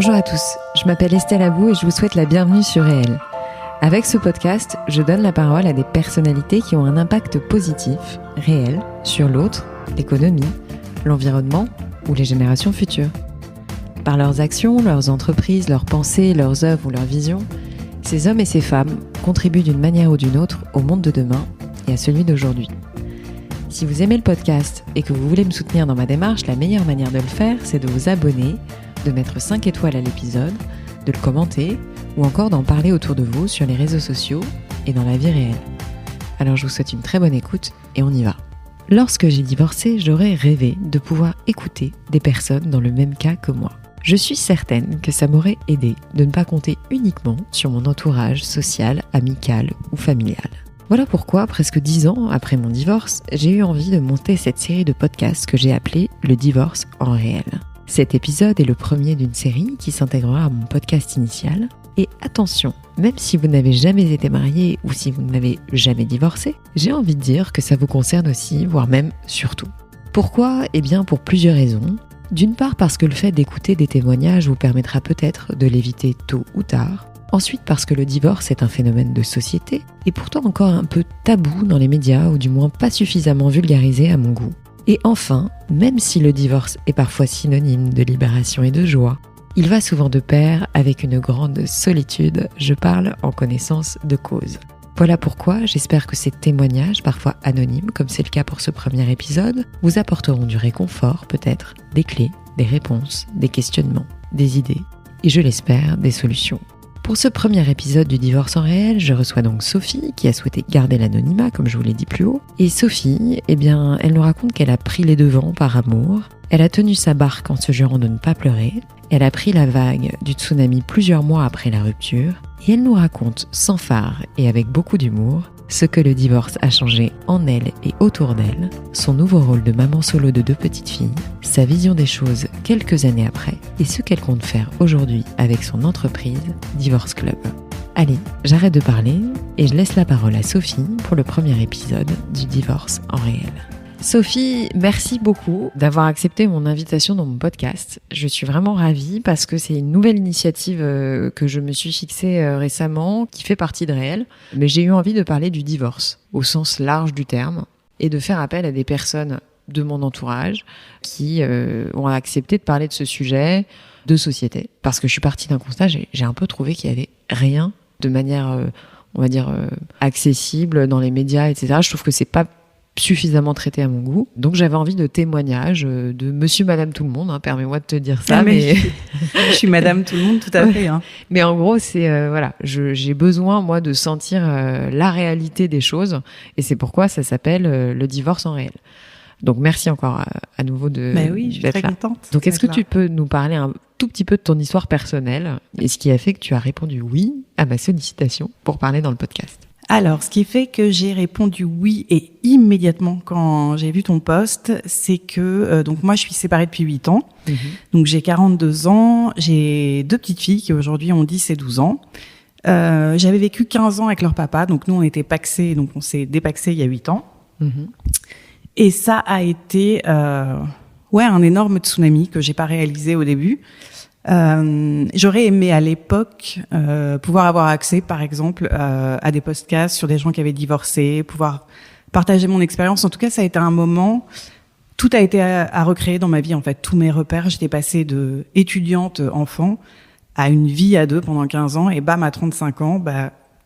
Bonjour à tous, je m'appelle Estelle Abou et je vous souhaite la bienvenue sur Réel. Avec ce podcast, je donne la parole à des personnalités qui ont un impact positif, réel, sur l'autre, l'économie, l'environnement ou les générations futures. Par leurs actions, leurs entreprises, leurs pensées, leurs œuvres ou leurs visions, ces hommes et ces femmes contribuent d'une manière ou d'une autre au monde de demain et à celui d'aujourd'hui. Si vous aimez le podcast et que vous voulez me soutenir dans ma démarche, la meilleure manière de le faire, c'est de vous abonner, de mettre 5 étoiles à l'épisode, de le commenter ou encore d'en parler autour de vous sur les réseaux sociaux et dans la vie réelle. Alors je vous souhaite une très bonne écoute et on y va. Lorsque j'ai divorcé, j'aurais rêvé de pouvoir écouter des personnes dans le même cas que moi. Je suis certaine que ça m'aurait aidé de ne pas compter uniquement sur mon entourage social, amical ou familial. Voilà pourquoi, presque 10 ans après mon divorce, j'ai eu envie de monter cette série de podcasts que j'ai appelée « Le divorce en réel ». Cet épisode est le premier d'une série qui s'intégrera à mon podcast initial. Et attention, même si vous n'avez jamais été marié ou si vous n'avez jamais divorcé, j'ai envie de dire que ça vous concerne aussi, voire même surtout. Pourquoi ? Eh bien pour plusieurs raisons. D'une part parce que le fait d'écouter des témoignages vous permettra peut-être de l'éviter tôt ou tard. Ensuite parce que le divorce est un phénomène de société et pourtant encore un peu tabou dans les médias ou du moins pas suffisamment vulgarisé à mon goût. Et enfin, même si le divorce est parfois synonyme de libération et de joie, il va souvent de pair avec une grande solitude, je parle en connaissance de cause. Voilà pourquoi j'espère que ces témoignages, parfois anonymes comme c'est le cas pour ce premier épisode, vous apporteront du réconfort peut-être, des clés, des réponses, des questionnements, des idées et je l'espère des solutions. Pour ce premier épisode du divorce en réel, je reçois donc Sophie qui a souhaité garder l'anonymat comme je vous l'ai dit plus haut. Et Sophie, elle nous raconte qu'elle a pris les devants par amour. Elle a tenu sa barque en se jurant de ne pas pleurer. Elle a pris la vague du tsunami plusieurs mois après la rupture. Et elle nous raconte sans phare et avec beaucoup d'humour ce que le divorce a changé en elle et autour d'elle, son nouveau rôle de maman solo de 2 petites filles, sa vision des choses quelques années après et ce qu'elle compte faire aujourd'hui avec son entreprise Divorce Club. Allez, j'arrête de parler et je laisse la parole à Sophie pour le premier épisode du divorce en réel. Sophie, merci beaucoup d'avoir accepté mon invitation dans mon podcast. Je suis vraiment ravie parce que c'est une nouvelle initiative que je me suis fixée récemment, qui fait partie de Réel. Mais j'ai eu envie de parler du divorce, au sens large du terme, et de faire appel à des personnes de mon entourage qui ont accepté de parler de ce sujet de société. Parce que je suis partie d'un constat, j'ai un peu trouvé qu'il y avait rien de manière, on va dire, accessible dans les médias, etc. Je trouve que c'est pas suffisamment traité à mon goût. Donc j'avais envie de témoignages de monsieur, madame, tout le monde, permets-moi de te dire ça. Mais je suis madame tout le monde, tout à fait. Mais en gros, c'est j'ai besoin, moi, de sentir la réalité des choses et c'est pourquoi ça s'appelle le divorce en réel. Donc merci encore à nouveau de oui, je suis très contente. Donc est-ce que tu peux nous parler un tout petit peu de ton histoire personnelle et ce qui a fait que tu as répondu oui à ma sollicitation pour parler dans le podcast? Alors, ce qui fait que j'ai répondu oui et immédiatement quand j'ai vu ton post, c'est que donc moi je suis séparée depuis 8 ans. Donc j'ai 42 ans, j'ai 2 petites filles qui aujourd'hui ont 10 et 12 ans. J'avais vécu 15 ans avec leur papa, donc nous on était pacsés, donc on s'est dépacsés il y a 8 ans. Et ça a été un énorme tsunami que j'ai pas réalisé au début. J'aurais aimé à l'époque pouvoir avoir accès, par exemple, à des podcasts sur des gens qui avaient divorcé, pouvoir partager mon expérience. En tout cas, ça a été un moment, tout a été à recréer dans ma vie, en fait. Tous mes repères, j'étais passée de étudiante enfant à une vie à 2 pendant 15 ans et bam, à 35 ans,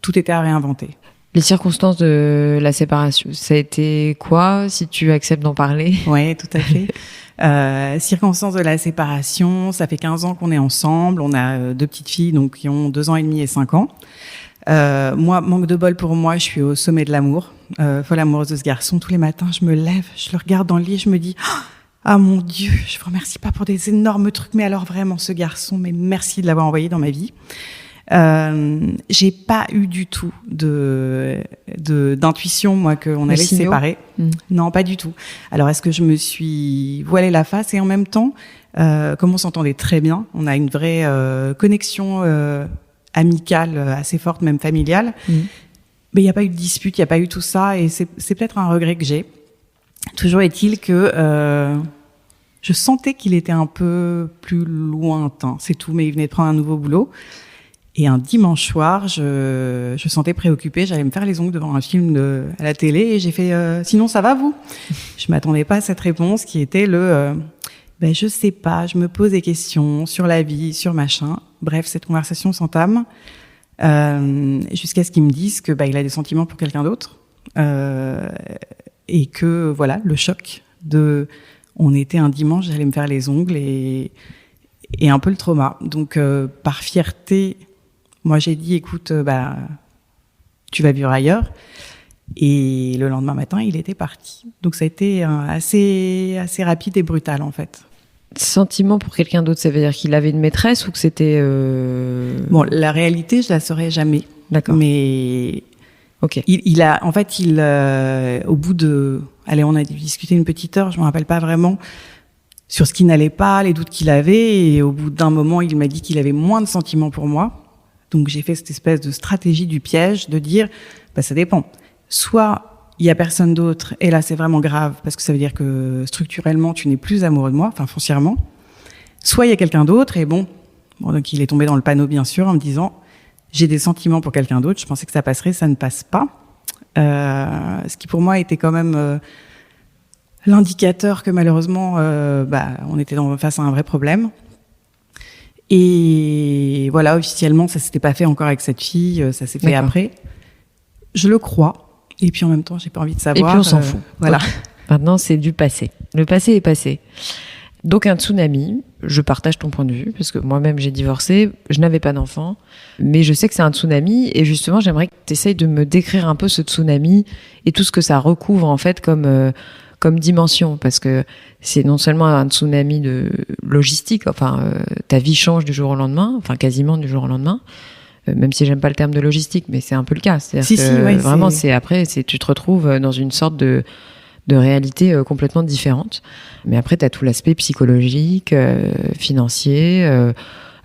tout était à réinventer. Les circonstances de la séparation, ça a été quoi, si tu acceptes d'en parler? Oui, tout à fait. Circonstances de la séparation, ça fait 15 ans qu'on est ensemble, on a 2 petites filles donc qui ont 2 ans et demi et 5 ans. Moi, manque de bol pour moi, je suis au sommet de l'amour, folle amoureuse de ce garçon. Tous les matins, je me lève, je le regarde dans le lit et je me dis ah mon Dieu, je vous remercie pas pour des énormes trucs, mais alors vraiment ce garçon, mais merci de l'avoir envoyé dans ma vie. J'ai pas eu du tout d'intuition, moi, qu'on allait se séparer. Non, pas du tout. Alors, est-ce que je me suis voilé la face et en même temps, comme on s'entendait très bien, on a une vraie connexion amicale assez forte, même familiale. Mais il n'y a pas eu de dispute, il n'y a pas eu tout ça et c'est peut-être un regret que j'ai. Toujours est-il que Je sentais qu'il était un peu plus lointain, c'est tout, mais il venait de prendre un nouveau boulot. Et un dimanche soir, je sentais préoccupée, j'allais me faire les ongles devant un film à la télé et j'ai fait « Sinon, ça va, vous ?» Je m'attendais pas à cette réponse qui était je sais pas, je me pose des questions sur la vie, sur machin. » Bref, cette conversation s'entame jusqu'à ce qu'il me dise que il a des sentiments pour quelqu'un d'autre et que voilà, le choc on était un dimanche, j'allais me faire les ongles et un peu le trauma. Donc par fierté, moi j'ai dit écoute, tu vas vivre ailleurs. Et le lendemain matin, il était parti. Donc ça a été assez rapide et brutal en fait. Sentiment pour quelqu'un d'autre, ça veut dire qu'il avait une maîtresse ou que c'était Bon, la réalité, je la saurais jamais. D'accord. Mais ok. Au bout de, on a discuté une petite heure, je me rappelle pas vraiment sur ce qui n'allait pas, les doutes qu'il avait, et au bout d'un moment, il m'a dit qu'il avait moins de sentiments pour moi. Donc j'ai fait cette espèce de stratégie du piège de dire, ça dépend. Soit il y a personne d'autre, et là c'est vraiment grave parce que ça veut dire que structurellement tu n'es plus amoureux de moi, enfin foncièrement. Soit il y a quelqu'un d'autre, et bon, donc il est tombé dans le panneau bien sûr en me disant j'ai des sentiments pour quelqu'un d'autre. Je pensais que ça passerait, ça ne passe pas. Ce qui pour moi était quand même l'indicateur que malheureusement on était face à un vrai problème. Et voilà, officiellement ça s'était pas fait encore avec cette fille, ça s'est fait après. Je le crois. Et puis en même temps, j'ai pas envie de savoir. Et puis on s'en fout. Voilà. Okay. Maintenant, c'est du passé. Le passé est passé. Donc un tsunami, je partage ton point de vue, parce que moi-même j'ai divorcé, je n'avais pas d'enfant, mais je sais que c'est un tsunami, et justement j'aimerais que tu essayes de me décrire un peu ce tsunami et tout ce que ça recouvre en fait comme dimension, parce que c'est non seulement un tsunami de logistique, ta vie change du jour au lendemain, quasiment du jour au lendemain, même si j'aime pas le terme de logistique, mais c'est un peu le cas. C'est-à-dire vraiment, tu te retrouves dans une sorte de réalité complètement différente. Mais après, tu as tout l'aspect psychologique, financier.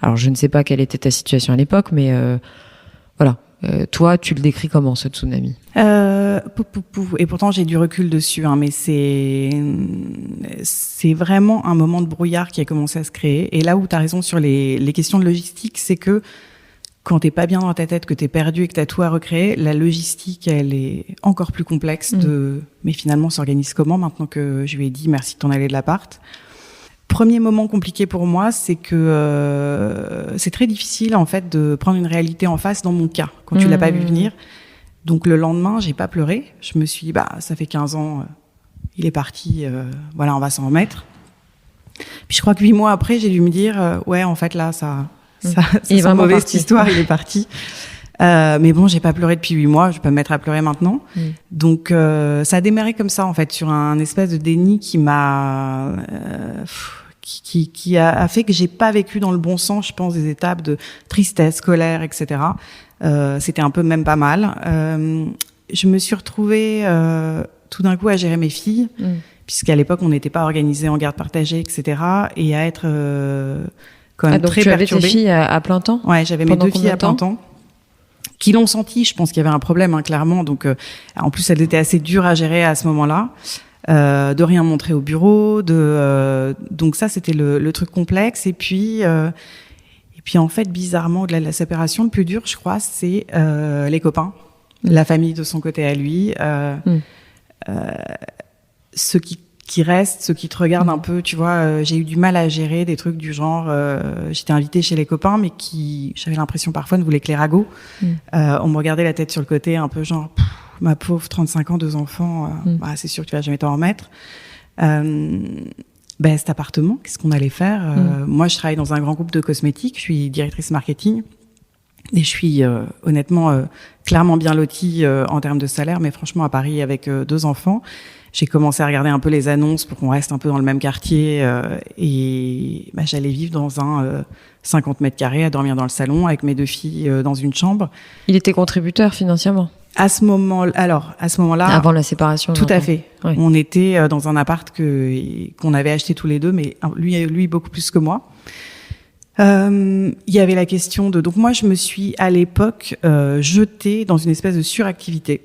Alors, je ne sais pas quelle était ta situation à l'époque, mais voilà. Toi, tu le décris comment, ce tsunami ? Et pourtant, j'ai du recul dessus, mais c'est vraiment un moment de brouillard qui a commencé à se créer. Et là où tu as raison sur les questions de logistique, c'est que quand t'es pas bien dans ta tête, que t'es perdu et que t'as tout à recréer, la logistique, elle est encore plus complexe mais finalement, s'organise comment maintenant que je lui ai dit merci de t'en aller de l'appart. Premier moment compliqué pour moi, c'est que c'est très difficile en fait de prendre une réalité en face dans mon cas, quand tu l'as pas vu venir. Donc le lendemain, j'ai pas pleuré. Je me suis dit, ça fait 15 ans, il est parti, voilà, on va s'en remettre. Puis je crois que 8 mois après, j'ai dû me dire, ouais, en fait là, ça sent mauvais cette histoire, il est parti. Mais bon, j'ai pas pleuré depuis 8 mois, je vais pas me mettre à pleurer maintenant. Donc ça a démarré comme ça en fait, sur un espèce de déni qui m'a qui a fait que j'ai pas vécu dans le bon sens, je pense, des étapes de tristesse, colère, etc. C'était un peu même pas mal. Je me suis retrouvée tout d'un coup à gérer mes filles, puisqu'à l'époque on n'était pas organisé en garde partagée, etc. Et à être quand même très perturbée. Donc tu avais tes filles à plein temps ? Ouais, j'avais mes 2 filles à plein temps. Qui l'ont senti, je pense qu'il y avait un problème, clairement. Donc, en plus, elles étaient assez dures à gérer à ce moment-là, de rien montrer au bureau, donc ça, c'était le truc complexe. Et puis en fait, bizarrement, au-delà de la séparation, le plus dur, je crois, c'est les copains, la famille de son côté à lui, ceux qui restent, ceux qui te regardent un peu, tu vois. J'ai eu du mal à gérer des trucs du genre, j'étais invitée chez les copains, mais qui, j'avais l'impression parfois, ne voulaient que les ragots. On me regardait la tête sur le côté, un peu genre, ma pauvre, 35 ans, 2 enfants, c'est sûr que tu vas jamais t'en remettre. Cet appartement, qu'est-ce qu'on allait faire? Moi, je travaille dans un grand groupe de cosmétiques, je suis directrice marketing, et je suis honnêtement clairement bien lotie en termes de salaire, mais franchement, à Paris, avec 2 enfants, j'ai commencé à regarder un peu les annonces pour qu'on reste un peu dans le même quartier, et j'allais vivre dans un 50 mètres carrés, à dormir dans le salon avec mes 2 filles dans une chambre. Il était contributeur financièrement? À ce moment-là, avant la séparation. Tout à fait. Oui. On était dans un appart qu'on avait acheté tous les deux, mais lui beaucoup plus que moi. Il y avait la question de... Donc moi, je me suis à l'époque jetée dans une espèce de suractivité.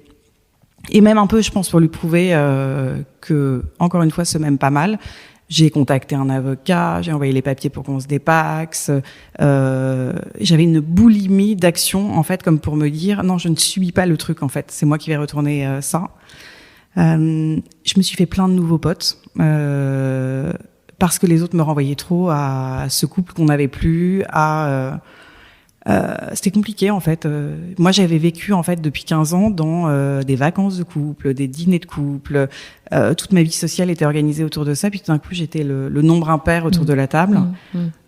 Et même un peu, je pense, pour lui prouver que, encore une fois, se m'aime pas mal. J'ai contacté un avocat, j'ai envoyé les papiers pour qu'on se dépaxe. J'avais une boulimie d'action, en fait, comme pour me dire, non, je ne subis pas le truc, en fait. C'est moi qui vais retourner ça. Je me suis fait plein de nouveaux potes, parce que les autres me renvoyaient trop à ce couple qu'on n'avait plus, c'était compliqué en fait. Moi, j'avais vécu en fait depuis 15 ans dans des vacances de couple, des dîners de couple. Toute ma vie sociale était organisée autour de ça. Puis tout d'un coup, j'étais le nombre impair autour de la table.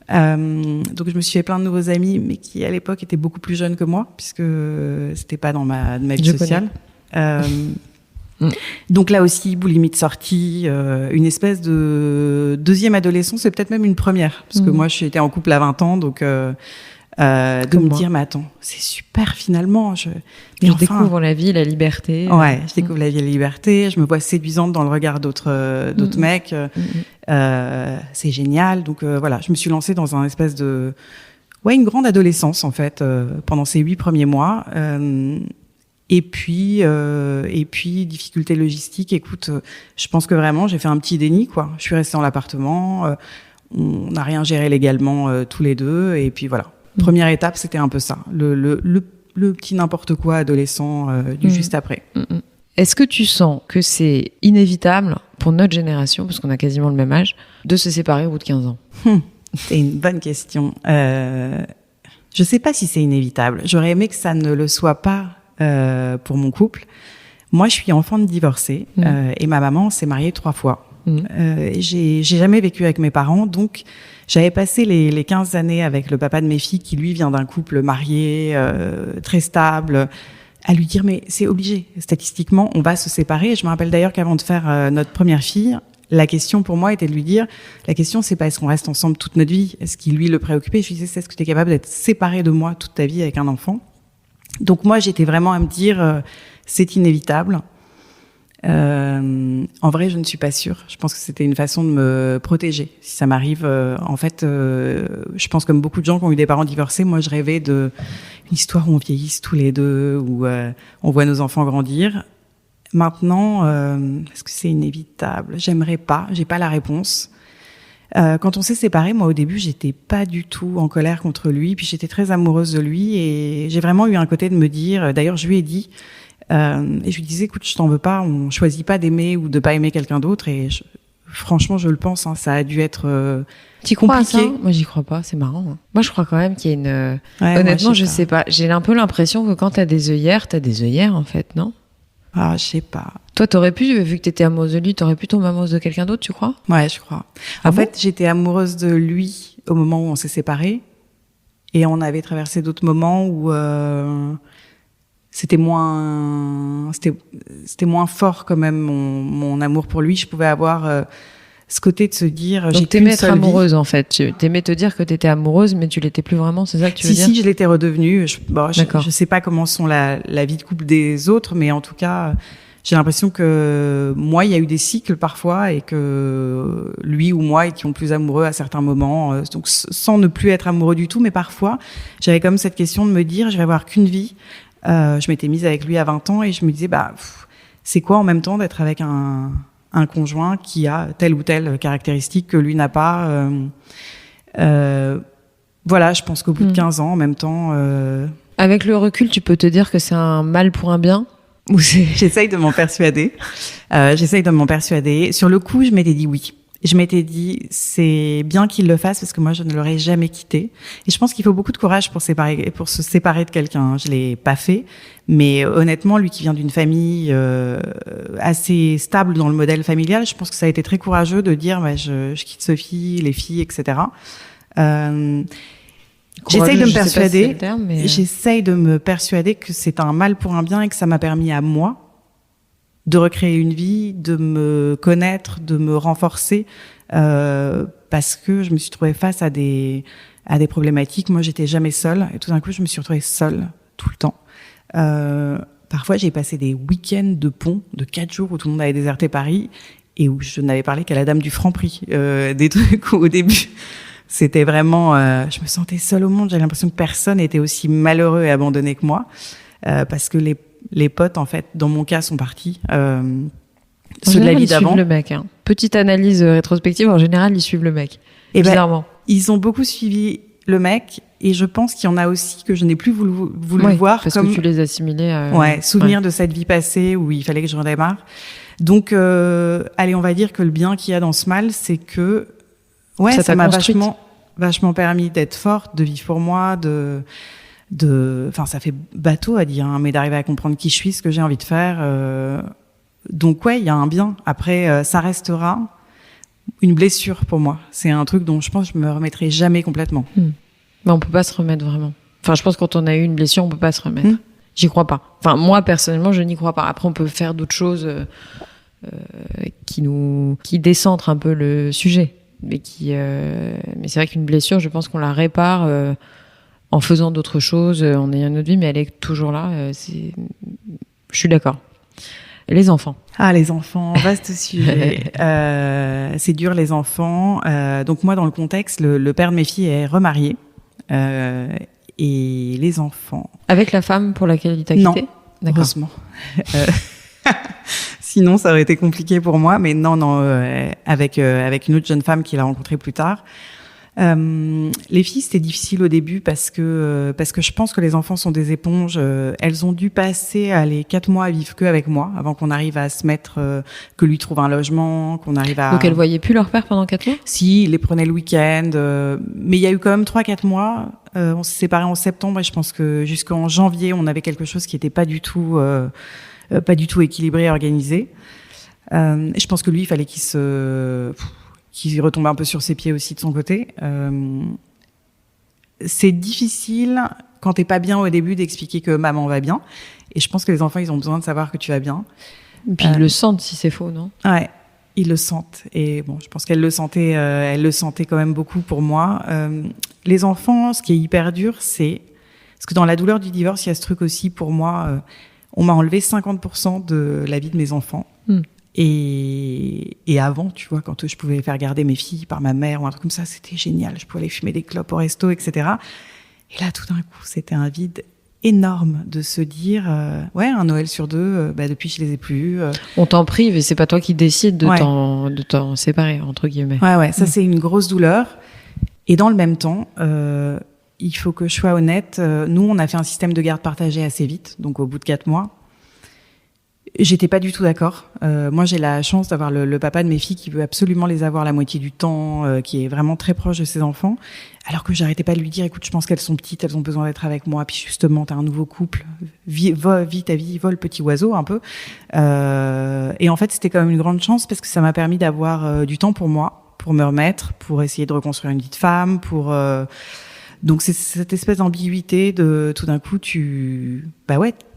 Donc, je me suis fait plein de nouveaux amis, mais qui à l'époque étaient beaucoup plus jeunes que moi, puisque c'était pas dans ma vie sociale. Donc là aussi, boulimie de sortie, une espèce de deuxième adolescence, c'est peut-être même une première, parce que moi, j'étais en couple à 20 ans, donc de me dire, mais attends, c'est super finalement. Je découvre la vie, la liberté. Ouais, je découvre la vie et la liberté. Je me vois séduisante dans le regard d'autres mecs. C'est génial. Donc voilà, je me suis lancée dans un espèce de, une grande adolescence en fait pendant ces 8 premiers mois. Et puis difficulté logistique. Écoute, je pense que vraiment j'ai fait un petit déni quoi. Je suis restée dans l'appartement. On n'a rien géré légalement tous les deux. Et puis voilà. Première étape, c'était un peu ça, le petit n'importe quoi adolescent du juste après. Est-ce que tu sens que c'est inévitable pour notre génération, parce qu'on a quasiment le même âge, de se séparer au bout de 15 ans? C'est une bonne question. Je sais pas si c'est inévitable. J'aurais aimé que ça ne le soit pas pour mon couple. Moi, je suis enfant de divorcé et ma maman s'est mariée 3 fois. J'ai jamais vécu avec mes parents, donc j'avais passé les 15 années avec le papa de mes filles qui lui vient d'un couple marié, très stable, à lui dire mais c'est obligé, statistiquement on va se séparer. Et je me rappelle d'ailleurs qu'avant de faire notre première fille, la question pour moi était de lui dire, la question c'est pas est-ce qu'on reste ensemble toute notre vie, est-ce qui lui le préoccupait. Je lui disais, est-ce que tu es capable d'être séparé de moi toute ta vie avec un enfant? Donc moi j'étais vraiment à me dire c'est inévitable. En vrai, je ne suis pas sûre. Je pense que c'était une façon de me protéger. Si ça m'arrive, en fait, je pense comme beaucoup de gens qui ont eu des parents divorcés, moi, je rêvais d'une histoire où on vieillisse tous les deux, où on voit nos enfants grandir. Maintenant, est-ce que c'est inévitable? J'aimerais pas. J'ai pas la réponse. Quand on s'est séparés, moi, au début, j'étais pas du tout en colère contre lui. Puis j'étais très amoureuse de lui et j'ai vraiment eu un côté de me dire. D'ailleurs, je lui ai dit. Et je lui disais, écoute, je t'en veux pas, on choisit pas d'aimer ou de pas aimer quelqu'un d'autre. Et franchement, je le pense, ça a dû être T'y crois à ça? Moi, j'y crois pas, c'est marrant. Moi, je crois quand même qu'il y a une... Honnêtement, moi, je sais pas. J'ai un peu l'impression que quand t'as des œillères en fait, non? Ah, je sais pas. Toi, t'aurais pu, vu que t'étais amoureuse de lui, t'aurais pu tomber amoureuse de quelqu'un d'autre, tu crois? Ouais, je crois. En fait, j'étais amoureuse de lui au moment où on s'est séparés. Et on avait traversé d'autres moments où... C'était moins fort quand même mon amour pour lui. Je pouvais avoir ce côté de se dire donc t'aimais être amoureuse en fait. T'aimais te dire que t'étais amoureuse, mais tu l'étais plus vraiment. C'est ça que tu veux dire? Si, je l'étais redevenue. Je sais pas comment sont la vie de couple des autres, mais en tout cas, j'ai l'impression que moi, il y a eu des cycles parfois et que lui ou moi étions plus amoureux à certains moments. Donc sans ne plus être amoureux du tout, mais parfois j'avais comme cette question de me dire, je vais avoir qu'une vie. Je m'étais mise avec lui à 20 ans et je me disais, c'est quoi en même temps d'être avec un conjoint qui a telle ou telle caractéristique que lui n'a pas. Voilà, je pense qu'au bout de 15 ans, en même temps... Avec le recul, tu peux te dire que c'est un mal pour un bien? Ou J'essaye de m'en persuader. Sur le coup, je m'étais dit oui. Je m'étais dit, c'est bien qu'il le fasse parce que moi, je ne l'aurais jamais quitté. Et je pense qu'il faut beaucoup de courage pour se séparer de quelqu'un. Je l'ai pas fait, mais honnêtement, lui qui vient d'une famille assez stable dans le modèle familial, je pense que ça a été très courageux de dire, je quitte Sophie, les filles, etc. J'essaye de me persuader. Si J'essaye de me persuader que c'est un mal pour un bien et que ça m'a permis à moi de recréer une vie, de me connaître, de me renforcer, parce que je me suis trouvée face à des problématiques. Moi, j'étais jamais seule, et tout d'un coup, je me suis retrouvée seule tout le temps. Parfois, j'ai passé des week-ends de pont de 4 jours où tout le monde avait déserté Paris et où je n'avais parlé qu'à la dame du Franprix, des trucs où au début, c'était vraiment, je me sentais seule au monde. J'avais l'impression que personne était aussi malheureux et abandonné que moi, parce que les potes, en fait, dans mon cas, sont partis. Ceux de la vie d'avant. Ils suivent le mec. Hein. Petite analyse rétrospective, en général, ils suivent le mec. Et bizarrement. Ils ont beaucoup suivi le mec, et je pense qu'il y en a aussi que je n'ai plus voulu voir. Parce que tu les assimilais. Souvenir de cette vie passée où il fallait que je redémarre. Donc, allez, on va dire que le bien qu'il y a dans ce mal, c'est que ça m'a vachement permis d'être forte, de vivre pour moi, enfin, ça fait bateau à dire, hein, mais d'arriver à comprendre qui je suis, ce que j'ai envie de faire. Donc, il y a un bien. Après, ça restera une blessure pour moi. C'est un truc dont je pense que je me remettrai jamais complètement. Mais on peut pas se remettre vraiment. Enfin, je pense que quand on a eu une blessure, on peut pas se remettre. J'y crois pas. Enfin, moi, personnellement, je n'y crois pas. Après, on peut faire d'autres choses qui décentrent un peu le sujet. Mais c'est vrai qu'une blessure, je pense qu'on la répare en faisant d'autres choses, en ayant notre vie, mais elle est toujours là. Je suis d'accord. Et les enfants. Ah, les enfants, vaste sujet. C'est dur, les enfants. Donc moi, dans le contexte, le père de mes filles est remarié. Et les enfants... Avec la femme pour laquelle il t'a quitté? Non, heureusement. Sinon, ça aurait été compliqué pour moi. Mais non, avec une autre jeune femme qu'il a rencontrée plus tard. Les filles, c'était difficile au début parce que je pense que les enfants sont des éponges. Elles ont dû passer les 4 mois à vivre que avec moi avant qu'on arrive à se mettre, que lui trouve un logement, qu'on arrive à... Donc elles voyaient plus leur père pendant 4 mois? Si, ils les prenaient le week-end. Mais il y a eu quand même 3-4 mois. On s'est séparés en septembre et je pense que jusqu'en janvier, on avait quelque chose qui était pas du tout équilibré et organisé. Je pense que lui, il fallait qu'il retombe un peu sur ses pieds aussi de son côté. C'est difficile, quand t'es pas bien au début, d'expliquer que maman va bien. Et je pense que les enfants, ils ont besoin de savoir que tu vas bien. Et puis ils le sentent si c'est faux, non? Ouais, ils le sentent. Et bon, je pense qu'elle le sentait quand même beaucoup pour moi. Les enfants, ce qui est hyper dur, c'est... Parce que dans la douleur du divorce, il y a ce truc aussi, pour moi, on m'a enlevé 50% de la vie de mes enfants. Et avant, tu vois, quand je pouvais faire garder mes filles par ma mère ou un truc comme ça, c'était génial. Je pouvais aller fumer des clopes au resto, etc. Et là, tout d'un coup, c'était un vide énorme de se dire, un Noël sur 2, depuis, je les ai plus. On t'en prive et c'est pas toi qui décides de t'en séparer, entre guillemets. Ouais, ça, c'est une grosse douleur. Et dans le même temps, il faut que je sois honnête. Nous, on a fait un système de garde partagée assez vite, donc au bout de 4 mois. J'étais pas du tout d'accord. Moi, j'ai la chance d'avoir le papa de mes filles qui veut absolument les avoir la moitié du temps, qui est vraiment très proche de ses enfants, alors que j'arrêtais pas de lui dire, écoute, je pense qu'elles sont petites, elles ont besoin d'être avec moi, puis justement, t'as un nouveau couple, vis ta vie, vole petit oiseau, un peu. Et en fait, c'était quand même une grande chance parce que ça m'a permis d'avoir du temps pour moi, pour me remettre, pour essayer de reconstruire une vie de femme, donc c'est cette espèce d'ambiguïté de tout d'un coup,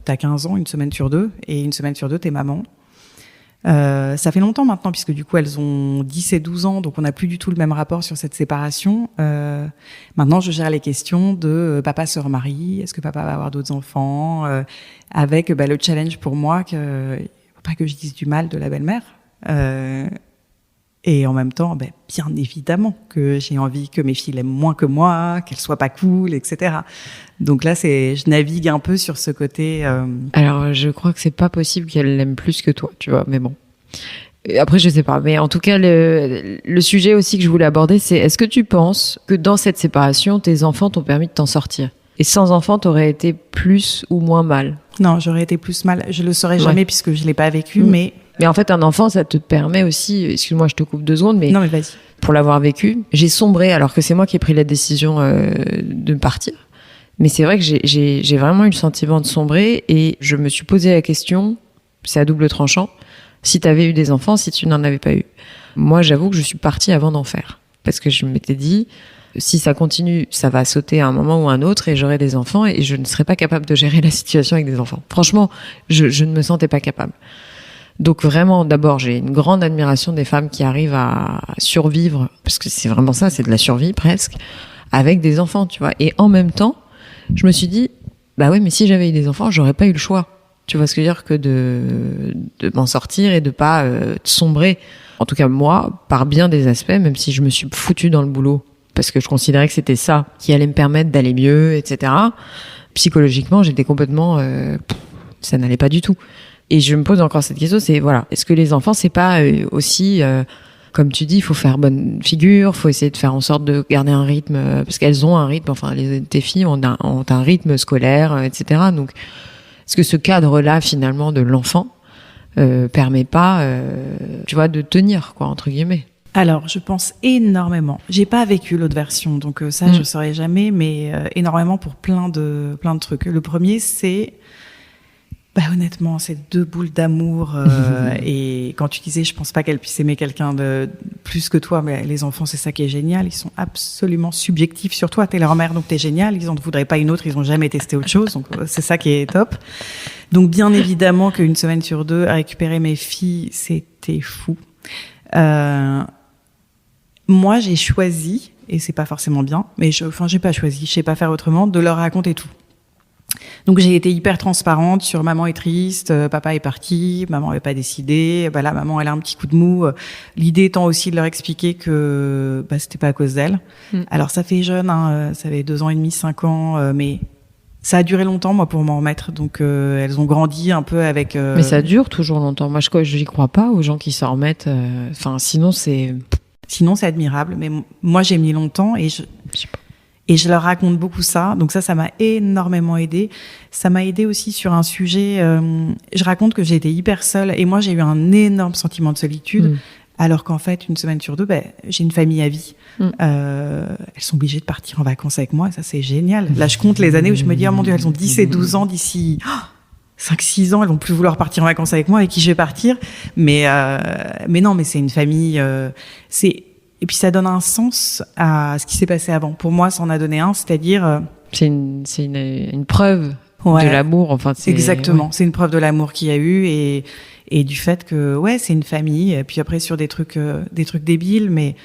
t'as 15 ans, 1 semaine sur 2, et 1 semaine sur 2, t'es maman. Ça fait longtemps maintenant, puisque du coup, elles ont 10 et 12 ans, donc on n'a plus du tout le même rapport sur cette séparation. Maintenant, je gère les questions de papa se remarie, est-ce que papa va avoir d'autres enfants, avec le challenge pour moi que faut pas que je dise du mal de la belle-mère. Et en même temps, bien évidemment que j'ai envie que mes filles l'aiment moins que moi, qu'elles soient pas cool, etc. Donc là, je navigue un peu sur ce côté. Alors, je crois que c'est pas possible qu'elle l'aime plus que toi, tu vois. Mais bon. Après, je sais pas. Mais en tout cas, le sujet aussi que je voulais aborder, c'est est-ce que tu penses que dans cette séparation, tes enfants t'ont permis de t'en sortir? Et sans enfants, t'aurais été plus ou moins mal? Non, j'aurais été plus mal. Je le saurais jamais puisque je l'ai pas vécu, mais en fait, un enfant, ça te permet aussi, excuse-moi, je te coupe 2 secondes, mais... Non, mais vas-y. Pour l'avoir vécu, j'ai sombré alors que c'est moi qui ai pris la décision de partir. Mais c'est vrai que j'ai vraiment eu le sentiment de sombrer et je me suis posé la question, c'est à double tranchant, si t'avais eu des enfants, si tu n'en avais pas eu. Moi, j'avoue que je suis partie avant d'en faire. Parce que je m'étais dit, si ça continue, ça va sauter à un moment ou à un autre et j'aurai des enfants et je ne serai pas capable de gérer la situation avec des enfants. Franchement, je ne me sentais pas capable. Donc vraiment, d'abord, j'ai une grande admiration des femmes qui arrivent à survivre, parce que c'est vraiment ça, c'est de la survie presque, avec des enfants, tu vois. Et en même temps, je me suis dit, mais si j'avais eu des enfants, j'aurais pas eu le choix. Tu vois ce que je veux dire, que de m'en sortir et de pas sombrer. En tout cas, moi, par bien des aspects, même si je me suis foutue dans le boulot, parce que je considérais que c'était ça qui allait me permettre d'aller mieux, etc. Psychologiquement, j'étais complètement... ça n'allait pas du tout. Et je me pose encore cette question, c'est voilà, est-ce que les enfants, c'est pas aussi, comme tu dis, il faut faire bonne figure, faut essayer de faire en sorte de garder un rythme, parce qu'elles ont un rythme, enfin, tes filles ont un rythme scolaire, etc. Donc, est-ce que ce cadre-là, finalement, de l'enfant, permet pas, tu vois, de tenir, quoi, entre guillemets? Alors, je pense énormément. J'ai pas vécu l'autre version, donc ça, je saurais jamais, mais énormément pour plein de trucs. Le premier, c'est, honnêtement, c'est 2 boules d'amour. Et quand tu disais, je pense pas qu'elle puisse aimer quelqu'un de plus que toi, mais les enfants, c'est ça qui est génial. Ils sont absolument subjectifs sur toi. T'es leur mère, donc t'es génial. Ils en voudraient pas une autre. Ils ont jamais testé autre chose. Donc, c'est ça qui est top. Donc, bien évidemment qu'une semaine sur 2, récupérer mes filles, c'était fou. Moi, j'ai choisi, et c'est pas forcément bien, mais j'ai pas choisi, je sais pas faire autrement, de leur raconter tout. Donc, j'ai été hyper transparente sur maman est triste, papa est parti, maman avait pas décidé, là, maman, elle a un petit coup de mou. L'idée étant aussi de leur expliquer que, c'était pas à cause d'elle. Alors, ça fait jeune, hein, ça fait 2 ans et demi, 5 ans, mais ça a duré longtemps, moi, pour m'en remettre. Donc, elles ont grandi un peu avec... Mais ça dure toujours longtemps. Moi, je n'y crois pas aux gens qui s'en remettent. Sinon, c'est... Sinon, c'est admirable. Mais moi, j'ai mis longtemps et je leur raconte beaucoup ça. Donc ça m'a énormément aidée. Ça m'a aidée aussi sur un sujet. Je raconte que j'ai été hyper seule et moi, j'ai eu un énorme sentiment de solitude. Alors qu'en fait, une semaine sur 2, j'ai une famille à vie. Elles sont obligées de partir en vacances avec moi. Ça, c'est génial. Là, je compte les années où je me dis, oh mon Dieu, elles ont 10 et 12 ans d'ici... 5-6 ans, elles vont plus vouloir partir en vacances avec moi, avec qui je vais partir. Mais non, mais c'est une famille. Et puis ça donne un sens à ce qui s'est passé avant. Pour moi, ça en a donné un, c'est-à-dire. C'est une preuve de l'amour. Enfin, exactement. Ouais. C'est une preuve de l'amour qu'il y a eu et du fait que c'est une famille. Et puis après sur des trucs débiles, mais.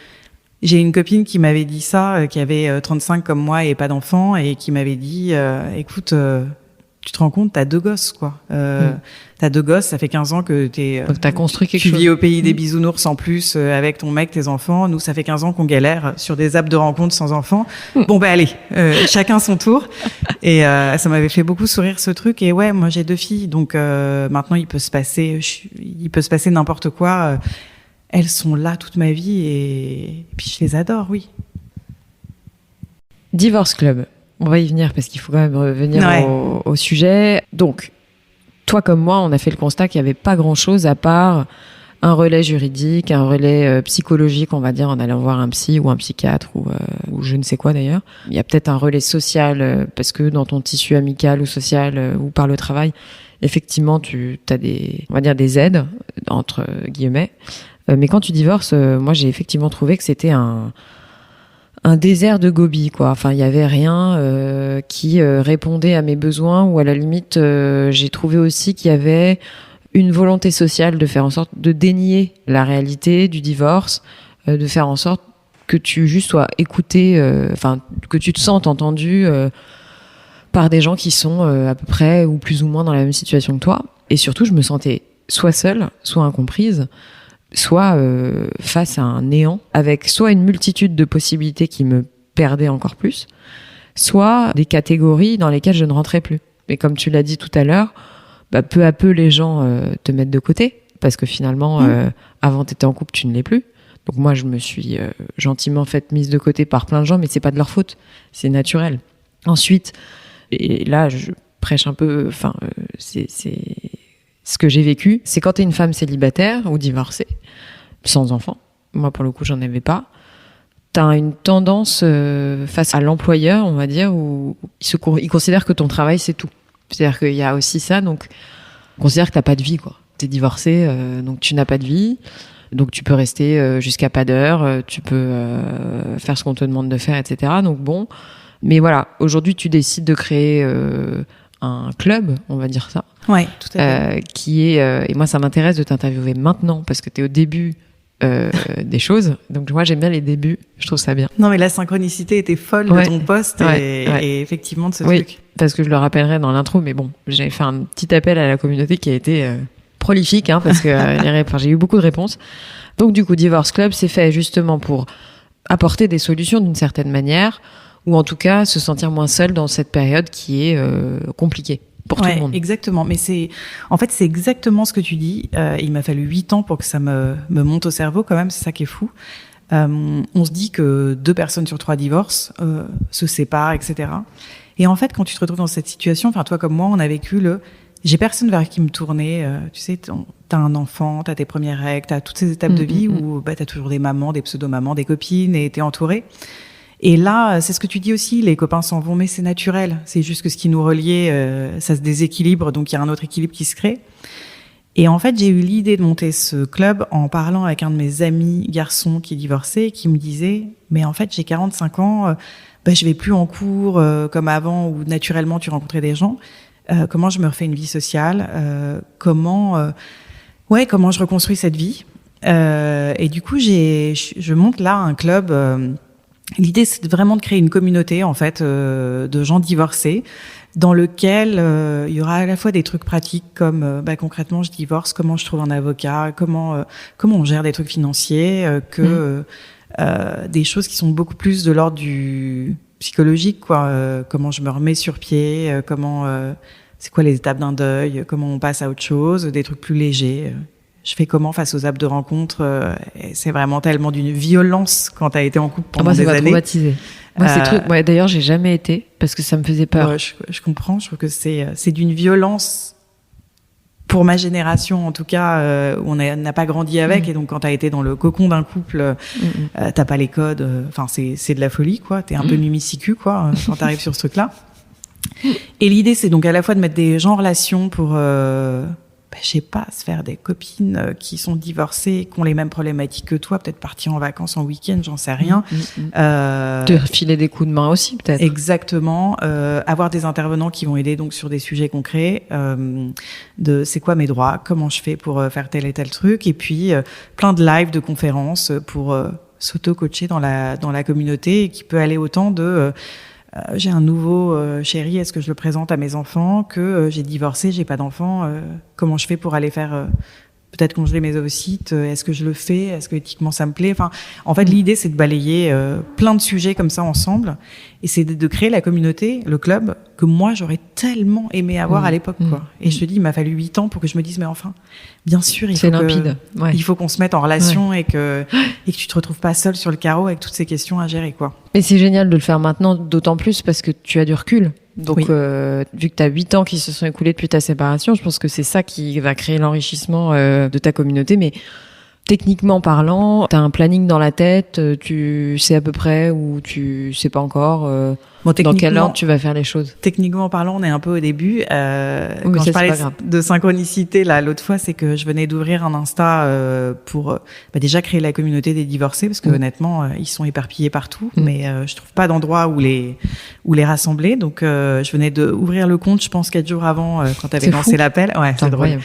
J'ai une copine qui m'avait dit ça, qui avait 35 comme moi et pas d'enfant, et qui m'avait dit, écoute. Tu te rends compte, t'as 2 gosses, quoi. T'as 2 gosses, ça fait 15 ans que t'as construit quelque chose. Tu vis au pays des bisounours en plus, avec ton mec, tes enfants. Nous, ça fait 15 ans qu'on galère sur des apps de rencontres sans enfants. Bon, allez, chacun son tour. Et ça m'avait fait beaucoup sourire ce truc. Et moi, j'ai 2 filles, donc maintenant, il peut se passer n'importe quoi. Elles sont là toute ma vie et puis je les adore, oui. Divorce Club. On va y venir parce qu'il faut quand même revenir au sujet. Donc, toi comme moi, on a fait le constat qu'il n'y avait pas grand-chose à part un relais juridique, un relais psychologique, on va dire, en allant voir un psy ou un psychiatre ou je ne sais quoi d'ailleurs. Il y a peut-être un relais social parce que dans ton tissu amical ou social ou par le travail, effectivement, tu as des aides, entre guillemets. Mais quand tu divorces, moi j'ai effectivement trouvé que c'était un désert de Gobi, quoi. Enfin, il y avait rien qui répondait à mes besoins, ou à la limite, j'ai trouvé aussi qu'il y avait une volonté sociale de faire en sorte de dénier la réalité du divorce, de faire en sorte que tu juste sois écouté, que tu te sentes entendu par des gens qui sont à peu près ou plus ou moins dans la même situation que toi. Et surtout, je me sentais soit seule, soit incomprise, soit face à un néant, avec soit une multitude de possibilités qui me perdaient encore plus, soit des catégories dans lesquelles je ne rentrais plus. Et comme tu l'as dit tout à l'heure, peu à peu les gens te mettent de côté, parce que finalement, avant t'étais en couple, tu ne l'es plus. Donc moi, je me suis gentiment faite mise de côté par plein de gens, mais c'est pas de leur faute, c'est naturel. Ensuite, et là, je prêche un peu, c'est ce que j'ai vécu, c'est quand t'es une femme célibataire ou divorcée, sans enfant, moi pour le coup j'en avais pas, t'as une tendance face à l'employeur, on va dire, où il considère que ton travail c'est tout. C'est-à-dire qu'il y a aussi ça, donc on considère que t'as pas de vie, quoi. T'es divorcée, donc tu n'as pas de vie, donc tu peux rester jusqu'à pas d'heure, tu peux faire ce qu'on te demande de faire, etc. Donc bon, mais voilà, aujourd'hui tu décides de créer un club, on va dire ça. Ouais, tout à fait. Qui est, et moi ça m'intéresse de t'interviewer maintenant parce que t'es au début des choses. Donc moi j'aime bien les débuts, je trouve ça bien. Non mais la synchronicité était folle de ton poste et effectivement de ce truc. Parce que je le rappellerai dans l'intro, mais bon, j'ai fait un petit appel à la communauté qui a été prolifique, parce que j'ai eu beaucoup de réponses. Donc du coup, Divorce Club, c'est fait justement pour apporter des solutions d'une certaine manière, ou en tout cas se sentir moins seul dans cette période qui est compliquée pour tout le monde. Exactement. Mais c'est exactement ce que tu dis. Il m'a fallu 8 ans pour que ça me monte au cerveau quand même. C'est ça qui est fou. On se dit que 2 personnes sur 3 divorcent, se séparent, etc. Et en fait, quand tu te retrouves dans cette situation, enfin toi comme moi, on a vécu j'ai personne vers qui me tourner. Tu sais, t'as un enfant, t'as tes premières règles, t'as toutes ces étapes de vie où t'as toujours des mamans, des pseudo-mamans, des copines, et t'es entouré. Et là, c'est ce que tu dis aussi, les copains s'en vont, mais c'est naturel. C'est juste que ce qui nous reliait, ça se déséquilibre, donc il y a un autre équilibre qui se crée. Et en fait, j'ai eu l'idée de monter ce club en parlant avec un de mes amis garçons qui divorçait, qui me disait « Mais en fait, j'ai 45 ans, je vais plus en cours comme avant, où naturellement tu rencontrais des gens. Comment je me refais une vie sociale comment je reconstruis cette vie ?» Et du coup, je monte là un club. L'idée, c'est vraiment de créer une communauté en fait de gens divorcés, dans lequel il y aura à la fois des trucs pratiques comme concrètement je divorce, comment je trouve un avocat, comment on gère des trucs financiers, des choses qui sont beaucoup plus de l'ordre du psychologique, quoi. Comment je me remets sur pied, c'est quoi les étapes d'un deuil, comment on passe à autre chose, des trucs plus légers. Je fais comment face aux apps de rencontre, c'est vraiment tellement d'une violence quand t'as été en couple pendant des années. Moi, ça m'a traumatisée. Moi, d'ailleurs, j'ai jamais été parce que ça me faisait peur. Ouais, je comprends. Je trouve que c'est d'une violence pour ma génération, en tout cas, où on n'a pas grandi avec. Et donc, quand t'as été dans le cocon d'un couple, t'as pas les codes. Enfin, c'est de la folie, quoi. T'es un peu mimicicu, quoi, quand t'arrives sur ce truc-là. Et l'idée, c'est donc à la fois de mettre des gens en relation pour je sais pas, se faire des copines qui sont divorcées, qui ont les mêmes problématiques que toi, peut-être partir en vacances en week-end, j'en sais rien. Te filer des coups de main aussi, peut-être. Exactement. Avoir des intervenants qui vont aider donc sur des sujets concrets, de c'est quoi mes droits, comment je fais pour faire tel et tel truc, et puis plein de lives, de conférences pour s'auto-coacher dans la communauté, qui peut aller autant de j'ai un nouveau chéri, est-ce que je le présente à mes enfants, que j'ai divorcé, j'ai pas d'enfants, comment je fais pour aller faire peut-être congeler mes ovocytes, est-ce que je le fais, est-ce que éthiquement ça me plaît, enfin en fait l'idée c'est de balayer plein de sujets comme ça ensemble, et c'est de créer la communauté, le club que moi j'aurais tellement aimé avoir à l'époque, quoi. Et je te dis, il m'a fallu 8 ans pour que je me dise mais enfin bien sûr il faut qu'on se mette en relation, et que tu te retrouves pas seul sur le carreau avec toutes ces questions à gérer, quoi. Mais c'est génial de le faire maintenant, d'autant plus parce que tu as du recul. Donc, vu que tu as 8 ans qui se sont écoulés depuis ta séparation, je pense que c'est ça qui va créer l'enrichissement de ta communauté. Mais techniquement parlant, tu as un planning dans la tête, tu sais à peu près, ou tu sais pas encore dans quel ordre tu vas faire les choses. Techniquement parlant, on est un peu au début. Quand je parlais de synchronicité là l'autre fois, c'est que je venais d'ouvrir un Insta pour déjà créer la communauté des divorcés, parce que honnêtement ils sont éparpillés partout, mais je trouve pas d'endroit où les rassembler. Donc je venais d'ouvrir le compte, je pense 4 jours avant, quand tu avais lancé l'appel. Ouais, c'est drôle.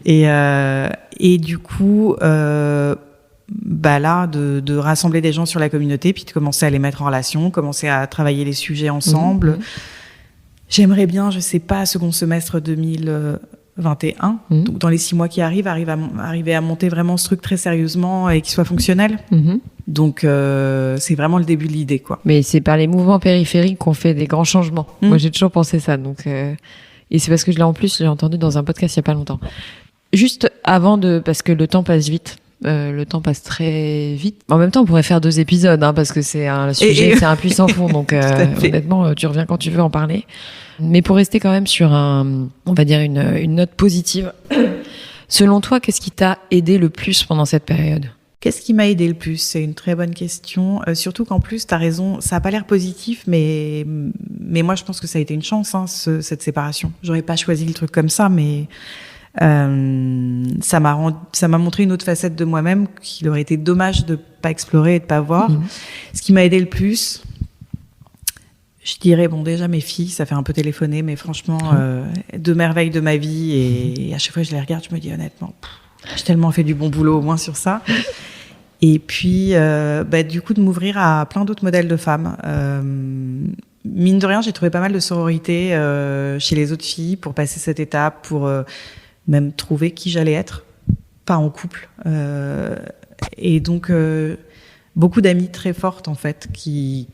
Et du coup là de rassembler des gens sur la communauté, puis de commencer à les mettre en relation, commencer à travailler les sujets ensemble. J'aimerais bien, je sais pas, second semestre 2021, donc dans les 6 mois qui arriver à monter vraiment ce truc très sérieusement et qui soit fonctionnel. Donc c'est vraiment le début de l'idée, quoi. Mais c'est par les mouvements périphériques qu'on fait des grands changements. Moi j'ai toujours pensé ça, donc et c'est parce que je l'ai entendu dans un podcast il y a pas longtemps. Juste avant parce que le temps passe vite. Le temps passe très vite. En même temps, on pourrait faire 2 épisodes, parce que c'est un sujet, c'est un puissant fond. Donc, honnêtement, tu reviens quand tu veux en parler. Mais pour rester quand même sur on va dire une note positive. Selon toi, qu'est-ce qui t'a aidé le plus pendant cette période? Qu'est-ce qui m'a aidé le plus? C'est une très bonne question. Surtout qu'en plus, t'as raison, ça a pas l'air positif, mais moi, je pense que ça a été une chance, cette séparation. J'aurais pas choisi le truc comme ça, mais ça m'a montré une autre facette de moi-même qu'il aurait été dommage de pas explorer et de pas voir. Ce qui m'a aidé le plus, je dirais, déjà mes filles, ça fait un peu téléphoner, mais franchement, 2 merveilles de ma vie, et à chaque fois que je les regarde, je me dis honnêtement, j'ai tellement fait du bon boulot au moins sur ça. Et puis du coup de m'ouvrir à plein d'autres modèles de femmes. Mine de rien, j'ai trouvé pas mal de sororité chez les autres filles pour passer cette étape, pour même trouver qui j'allais être, pas en couple. Et donc, beaucoup d'amies très fortes en fait qui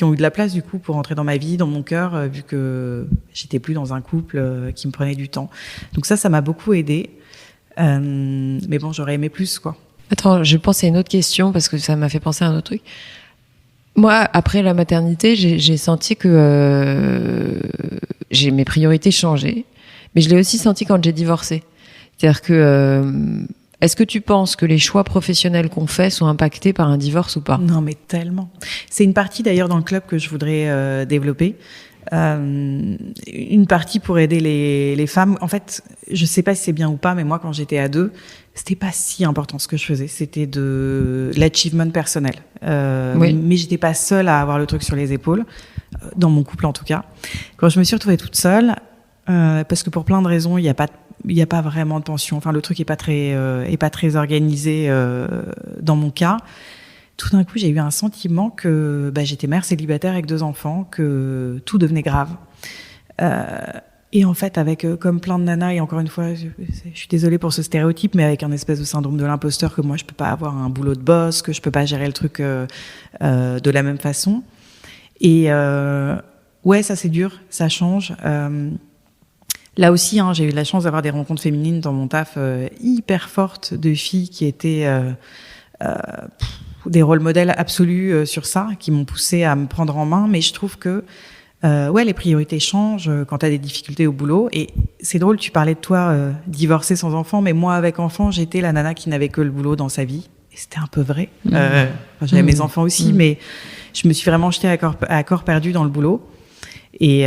ont eu de la place du coup pour entrer dans ma vie, dans mon cœur, vu que j'étais plus dans un couple qui me prenait du temps. Donc ça m'a beaucoup aidée. Mais bon, j'aurais aimé plus, quoi. Attends, je pense à une autre question parce que ça m'a fait penser à un autre truc. Moi, après la maternité, j'ai senti que mes priorités changeaient, mais je l'ai aussi senti quand j'ai divorcé. C'est-à-dire que est-ce que tu penses que les choix professionnels qu'on fait sont impactés par un divorce ou pas ? Non, mais tellement. C'est une partie d'ailleurs dans le club que je voudrais développer. Une partie pour aider les femmes. En fait, je sais pas si c'est bien ou pas, mais moi, quand j'étais ado, c'était pas si important ce que je faisais. C'était de l'achievement personnel. Oui. Mais j'étais pas seule à avoir le truc sur les épaules, dans mon couple en tout cas. Quand je me suis retrouvée toute seule, parce que pour plein de raisons, il y a pas vraiment de pension. Enfin, le truc est pas très organisé dans mon cas. Tout d'un coup, j'ai eu un sentiment que j'étais mère célibataire avec 2 enfants, que tout devenait grave. Et en fait, avec comme plein de nanas, et encore une fois, je suis désolée pour ce stéréotype, mais avec un espèce de syndrome de l'imposteur, que moi, je peux pas avoir un boulot de boss, que je peux pas gérer le truc de la même façon. Et ouais, ça c'est dur, ça change. Là aussi, j'ai eu la chance d'avoir des rencontres féminines dans mon taf hyper fortes, de filles qui étaient des rôles modèles absolus sur ça, qui m'ont poussée à me prendre en main. Mais je trouve que les priorités changent quand tu as des difficultés au boulot. Et c'est drôle, tu parlais de toi divorcée sans enfant, mais moi avec enfant, j'étais la nana qui n'avait que le boulot dans sa vie. Et c'était un peu vrai. J'avais mes enfants aussi, mais je me suis vraiment jetée à corps perdu dans le boulot. Et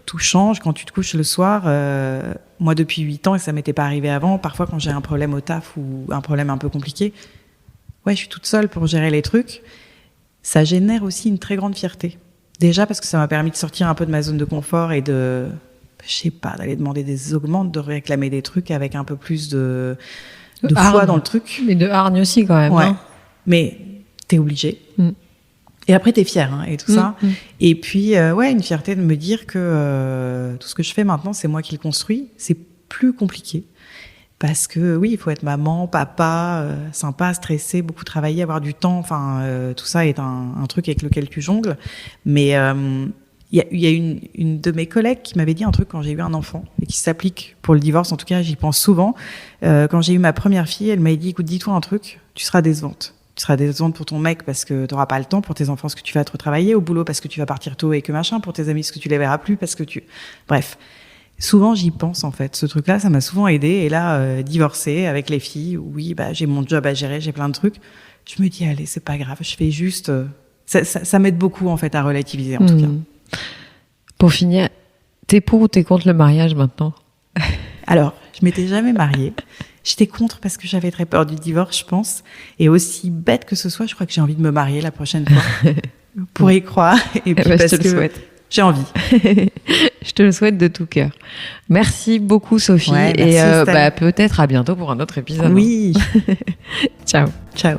tout change quand tu te couches le soir. Moi, depuis 8 ans, et ça m'était pas arrivé avant, parfois quand j'ai un problème au taf ou un problème un peu compliqué, je suis toute seule pour gérer les trucs. Ça génère aussi une très grande fierté. Déjà parce que ça m'a permis de sortir un peu de ma zone de confort et d'aller demander des augmentes, de réclamer des trucs avec un peu plus de foi dans le truc. Mais de hargne aussi quand même. Ouais. Hein, mais t'es obligé. Et après, t'es fière, et tout ça. Et puis, une fierté de me dire que tout ce que je fais maintenant, c'est moi qui le construis. C'est plus compliqué. Parce que, oui, il faut être maman, papa, sympa, stressé, beaucoup travailler, avoir du temps. Enfin, tout ça est un truc avec lequel tu jongles. Mais il y a une de mes collègues qui m'avait dit un truc quand j'ai eu un enfant et qui s'applique pour le divorce. En tout cas, j'y pense souvent. Quand j'ai eu ma première fille, elle m'a dit, écoute, dis-toi un truc, tu seras décevante. Tu seras décevante pour ton mec parce que tu n'auras pas le temps, pour tes enfants parce que tu vas te retravailler, au boulot parce que tu vas partir tôt et que machin, pour tes amis parce que tu les verras plus, parce que tu... Bref, souvent j'y pense en fait. Ce truc-là, ça m'a souvent aidée. Et là, divorcée avec les filles, oui, j'ai mon job à gérer, j'ai plein de trucs. Je me dis, allez, c'est pas grave, je fais juste... Ça m'aide beaucoup en fait à relativiser en tout cas. Pour finir, t'es pour ou t'es contre le mariage maintenant ? Alors, je m'étais jamais mariée. J'étais contre parce que j'avais très peur du divorce, je pense. Et aussi bête que ce soit, je crois que j'ai envie de me marier la prochaine fois. Pour y croire. Et puis parce que souhaite. J'ai envie. Je te le souhaite de tout cœur. Merci beaucoup, Sophie. Merci, et peut-être à bientôt pour un autre épisode. Oui. Ciao. Ciao.